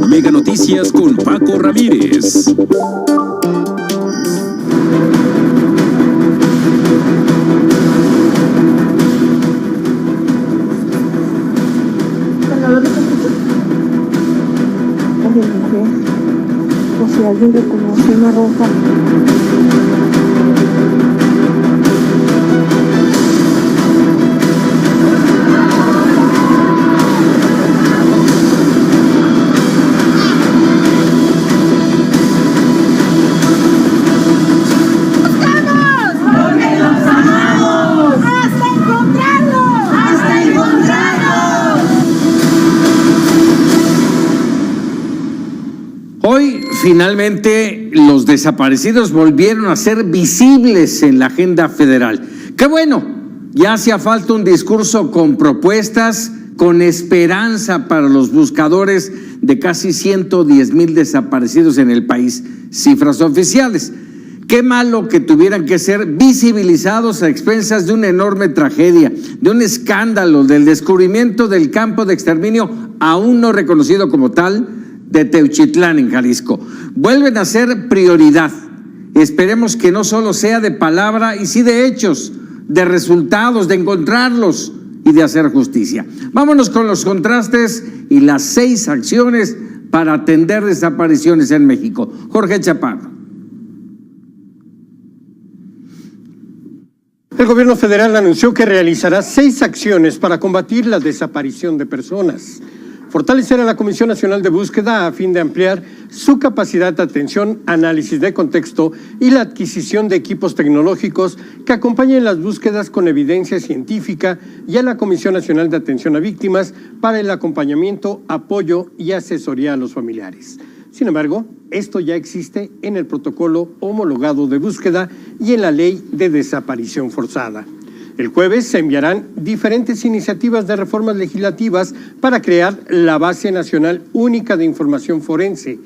Mega Noticias con Paco Ramírez. O si alguien reconoce una roja. Hoy, finalmente, los desaparecidos volvieron a ser visibles en la agenda federal. ¡Qué bueno! Ya hacía falta un discurso con propuestas, con esperanza para los buscadores de casi 110,000 desaparecidos en el país, cifras oficiales. Qué malo que tuvieran que ser visibilizados a expensas de una enorme tragedia, de un escándalo, del descubrimiento del campo de exterminio aún no reconocido como tal, de Teuchitlán, en Jalisco. Vuelven a ser prioridad. Esperemos que no solo sea de palabra, y sí de hechos, de resultados, de encontrarlos y de hacer justicia. Vámonos con los contrastes y las 6 acciones para atender desapariciones en México. Jorge Chaparro. El gobierno federal anunció que realizará 6 acciones para combatir la desaparición de personas. Fortalecer a la Comisión Nacional de Búsqueda a fin de ampliar su capacidad de atención, análisis de contexto y la adquisición de equipos tecnológicos que acompañen las búsquedas con evidencia científica, y a la Comisión Nacional de Atención a Víctimas para el acompañamiento, apoyo y asesoría a los familiares. Sin embargo, esto ya existe en el protocolo homologado de búsqueda y en la ley de desaparición forzada. El jueves se enviarán diferentes iniciativas de reformas legislativas para crear la Base Nacional Única de Información Forense,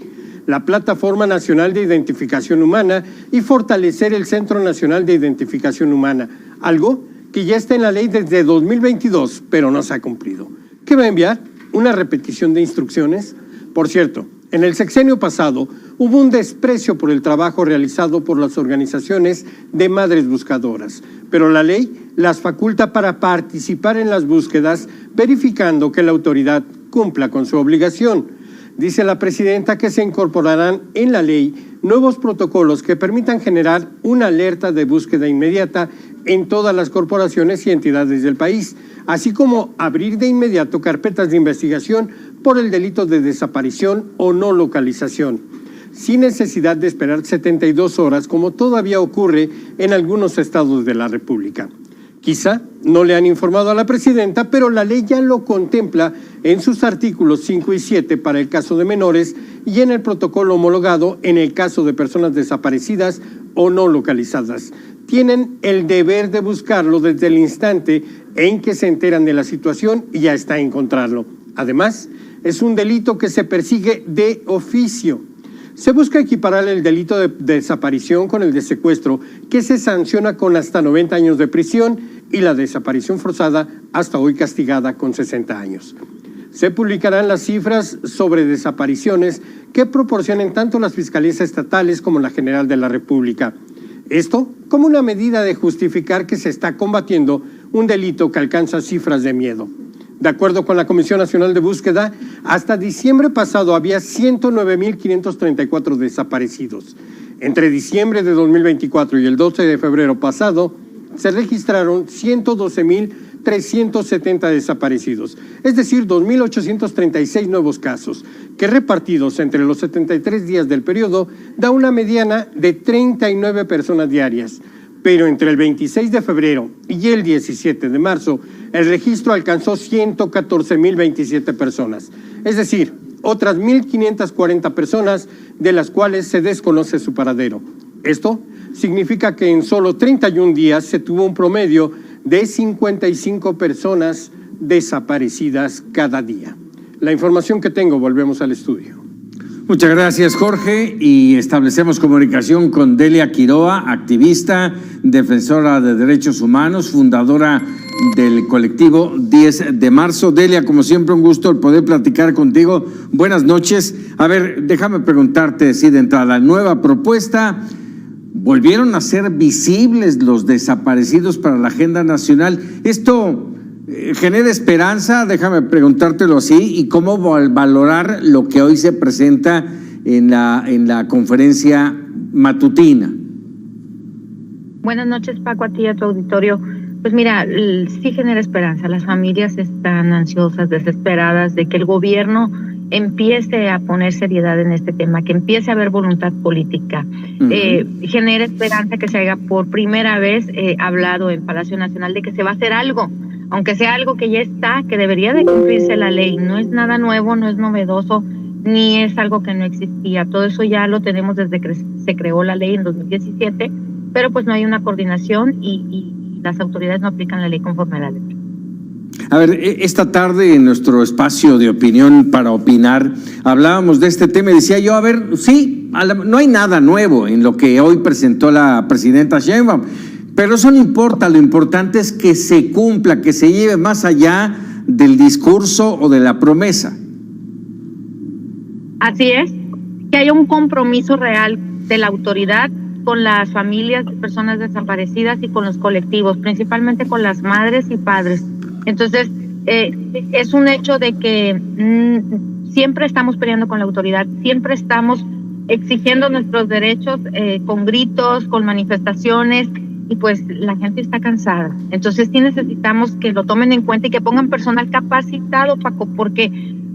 la Plataforma Nacional de Identificación Humana y fortalecer el Centro Nacional de Identificación Humana, algo que ya está en la ley desde 2022, pero no se ha cumplido. ¿Qué va a enviar? Una repetición de instrucciones. Por cierto, en el sexenio pasado hubo un desprecio por el trabajo realizado por las organizaciones de madres buscadoras, pero la ley las faculta para participar en las búsquedas, verificando que la autoridad cumpla con su obligación. Dice la presidenta que se incorporarán en la ley nuevos protocolos que permitan generar una alerta de búsqueda inmediata en todas las corporaciones y entidades del país, así como abrir de inmediato carpetas de investigación por el delito de desaparición o no localización, sin necesidad de esperar 72 horas, como todavía ocurre en algunos estados de la República. Quizá no le han informado a la presidenta, pero la ley ya lo contempla en sus artículos 5 y 7 para el caso de menores y en el protocolo homologado en el caso de personas desaparecidas o no localizadas. Tienen el deber de buscarlo desde el instante en que se enteran de la situación y ya está encontrarlo. Además, es un delito que se persigue de oficio. Se busca equiparar el delito de desaparición con el de secuestro, que se sanciona con hasta 90 años de prisión, y la desaparición forzada, hasta hoy castigada con 60 años. Se publicarán las cifras sobre desapariciones que proporcionen tanto las fiscalías estatales como la General de la República. Esto como una medida de justificar que se está combatiendo un delito que alcanza cifras de miedo. De acuerdo con la Comisión Nacional de Búsqueda, hasta diciembre pasado había 109,534 desaparecidos. Entre diciembre de 2024 y el 12 de febrero pasado, se registraron 112,370 desaparecidos, es decir, 2,836 nuevos casos, que repartidos entre los 73 días del periodo da una mediana de 39 personas diarias. Pero entre el 26 de febrero y el 17 de marzo, el registro alcanzó 114,027 personas, es decir, otras 1,540 personas de las cuales se desconoce su paradero. Esto significa que en solo 31 días se tuvo un promedio de 55 personas desaparecidas cada día. La información que tengo, volvemos al estudio. Muchas gracias, Jorge, y establecemos comunicación con Delia Quiroa, activista, defensora de derechos humanos, fundadora del colectivo 10 de marzo. Delia, como siempre, un gusto el poder platicar contigo. Buenas noches. A ver, déjame preguntarte, sí, de entrada, nueva propuesta. Volvieron a ser visibles los desaparecidos para la agenda nacional. ¿Esto genera esperanza? Déjame preguntártelo así. ¿Y cómo valorar lo que hoy se presenta en la conferencia matutina? Buenas noches, Paco, a ti y a tu auditorio. Pues mira, sí genera esperanza. Las familias están ansiosas, desesperadas de que el gobierno empiece a poner seriedad en este tema, que empiece a haber voluntad política. Genera esperanza que se haya por primera vez hablado en Palacio Nacional de que se va a hacer algo, aunque sea algo que ya está, que debería de cumplirse la ley. No es nada nuevo, no es novedoso, ni es algo que no existía. Todo eso ya lo tenemos desde que se creó la ley en 2017, pero pues no hay una coordinación y las autoridades no aplican la ley conforme a la ley. A ver, esta tarde en nuestro espacio de opinión para opinar, hablábamos de este tema y decía yo, a ver, sí, no hay nada nuevo en lo que hoy presentó la presidenta Sheinbaum, pero eso no importa, lo importante es que se cumpla, que se lleve más allá del discurso o de la promesa. Así es, que haya un compromiso real de la autoridad con las familias de personas desaparecidas y con los colectivos, principalmente con las madres y padres. Entonces, es un hecho de que siempre estamos peleando con la autoridad, siempre estamos exigiendo nuestros derechos con gritos, con manifestaciones, y pues la gente está cansada. Entonces sí necesitamos que lo tomen en cuenta y que pongan personal capacitado, Paco, porque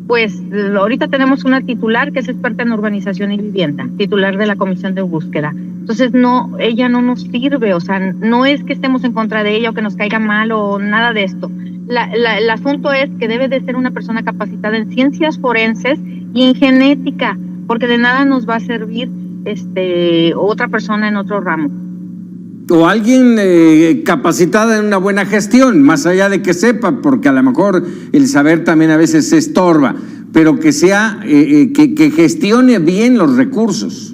pues ahorita tenemos una titular que es experta en urbanización y vivienda, titular de la Comisión de Búsqueda. Entonces ella no nos sirve, o sea, no es que estemos en contra de ella o que nos caiga mal o nada de esto. El asunto es que debe de ser una persona capacitada en ciencias forenses y en genética, porque de nada nos va a servir otra persona en otro ramo. O alguien capacitada en una buena gestión, más allá de que sepa, porque a lo mejor el saber también a veces se estorba, pero que sea, que gestione bien los recursos.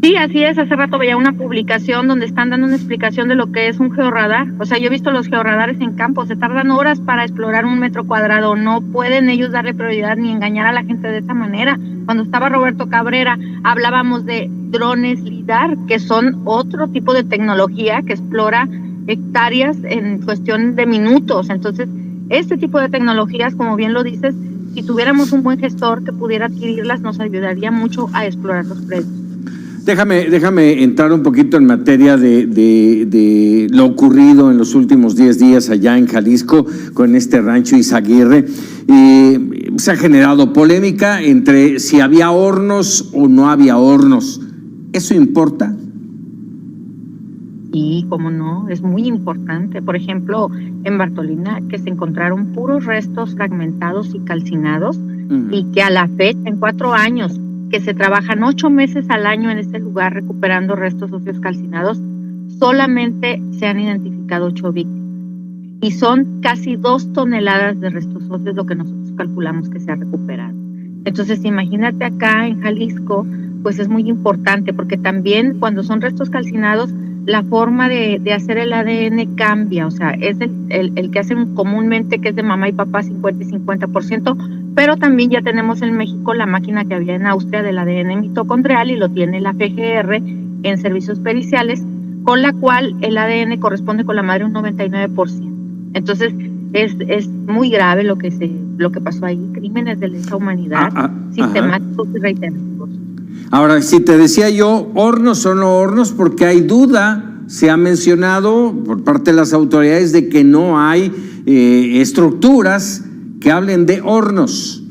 Sí, así es. Hace rato veía una publicación donde están dando una explicación de lo que es un georradar. O sea, yo he visto los georradares en campo, se tardan horas para explorar 1 metro cuadrado. No pueden ellos darle prioridad ni engañar a la gente de esa manera. Cuando estaba Roberto Cabrera, hablábamos de drones LIDAR, que son otro tipo de tecnología que explora hectáreas en cuestión de minutos. Entonces, este tipo de tecnologías, como bien lo dices, si tuviéramos un buen gestor que pudiera adquirirlas, nos ayudaría mucho a explorar los predios. Déjame entrar un poquito en materia de lo ocurrido en los últimos 10 días allá en Jalisco con este rancho Izaguirre. Se ha generado polémica entre si había hornos o no había hornos. ¿Eso importa? Sí, cómo no, es muy importante. Por ejemplo, en Bartolina, que se encontraron puros restos fragmentados y calcinados, y que a la fecha, en 4 años, que se trabajan 8 meses al año en este lugar recuperando restos óseos calcinados, solamente se han identificado 8 víctimas. Y son casi 2 toneladas de restos óseos lo que nosotros calculamos que se ha recuperado. Entonces, imagínate acá en Jalisco, pues es muy importante, porque también cuando son restos calcinados, la forma de hacer el ADN cambia, o sea, es el que hacen comúnmente, que es de mamá y papá 50 y 50%, pero también ya tenemos en México la máquina que había en Austria del ADN mitocondrial y lo tiene la FGR en servicios periciales, con la cual el ADN corresponde con la madre un 99%. Entonces, es muy grave lo que pasó ahí, crímenes de lesa humanidad, sistemáticos y reiterativos. Ahora, si te decía yo, hornos o no hornos, porque hay duda, se ha mencionado por parte de las autoridades de que no hay estructuras que hablen de hornos.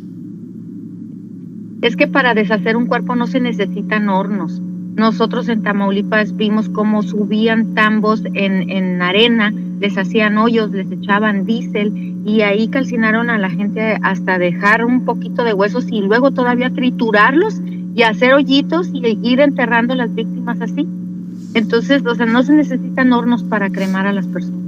Es que para deshacer un cuerpo no se necesitan hornos. Nosotros en Tamaulipas vimos cómo subían tambos en arena, les hacían hoyos, les echaban diésel y ahí calcinaron a la gente hasta dejar un poquito de huesos y luego todavía triturarlos y hacer hoyitos y ir enterrando a las víctimas así. Entonces, o sea, no se necesitan hornos para cremar a las personas.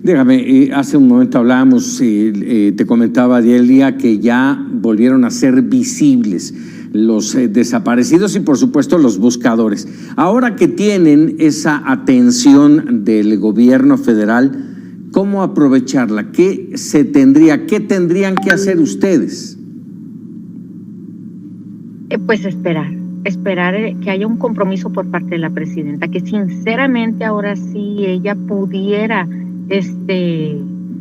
Déjame, hace un momento hablábamos, te comentaba Delia, que ya volvieron a ser visibles los desaparecidos y por supuesto los buscadores. Ahora que tienen esa atención del gobierno federal, ¿cómo aprovecharla? ¿Qué tendrían que hacer ustedes? Pues esperar que haya un compromiso por parte de la presidenta, que sinceramente ahora sí ella pudiera,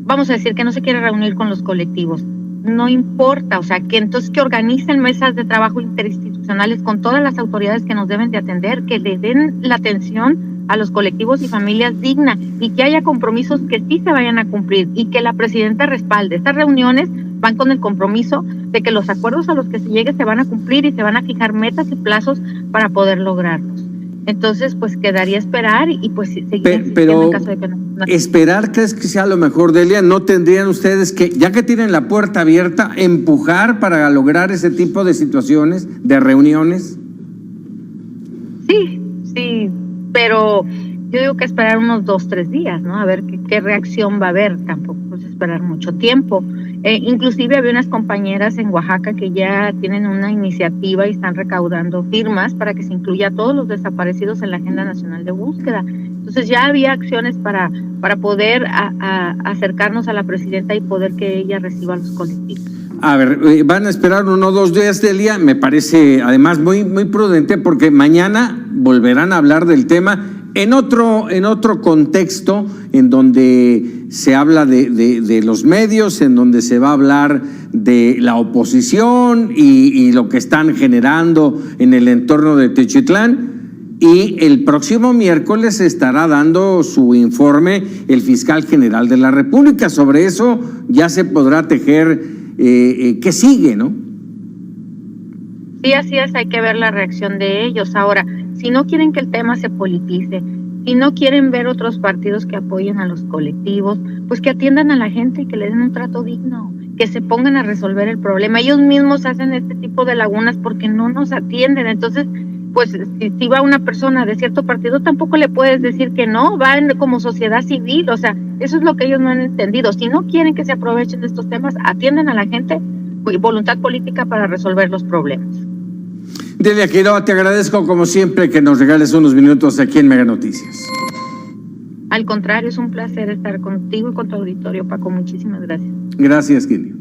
vamos a decir que no se quiere reunir con los colectivos, no importa, o sea, que entonces que organicen mesas de trabajo interinstitucionales con todas las autoridades que nos deben de atender, que le den la atención a los colectivos y familias digna y que haya compromisos que sí se vayan a cumplir y que la presidenta respalde. Estas reuniones van con el compromiso de que los acuerdos a los que se llegue se van a cumplir y se van a fijar metas y plazos para poder lograrlos. Entonces, pues quedaría esperar y pues seguir pero en caso de que no. ¿Esperar crees que sea lo mejor, Delia? ¿No tendrían ustedes que, ya que tienen la puerta abierta, empujar para lograr ese tipo de situaciones, de reuniones? Sí, pero yo digo que esperar unos 2-3 días, ¿no? A ver qué reacción va a haber, tampoco pues esperar mucho tiempo. Inclusive había unas compañeras en Oaxaca que ya tienen una iniciativa y están recaudando firmas para que se incluya a todos los desaparecidos en la Agenda Nacional de Búsqueda. Entonces ya había acciones para poder acercarnos a la presidenta y poder que ella reciba a los colectivos. A ver, van a esperar 1 o 2 días, Delia, me parece además muy prudente porque mañana volverán a hablar del tema en otro contexto, en donde se habla de los medios, en donde se va a hablar de la oposición y lo que están generando en el entorno de Techitlán. Y el próximo miércoles estará dando su informe el fiscal general de la República. Sobre eso ya se podrá tejer qué sigue, ¿no? Sí, así es, hay que ver la reacción de ellos. Ahora, si no quieren que el tema se politice, si no quieren ver otros partidos que apoyen a los colectivos, pues que atiendan a la gente y que le den un trato digno, que se pongan a resolver el problema. Ellos mismos hacen este tipo de lagunas porque no nos atienden. Entonces, pues si va una persona de cierto partido, tampoco le puedes decir que no, van como sociedad civil. O sea, eso es lo que ellos no han entendido. Si no quieren que se aprovechen de estos temas, atienden a la gente, voluntad política para resolver los problemas. Delia Quiroga, te agradezco como siempre que nos regales unos minutos aquí en Mega Noticias. Al contrario, es un placer estar contigo y con tu auditorio, Paco. Muchísimas gracias. Gracias, Kenia.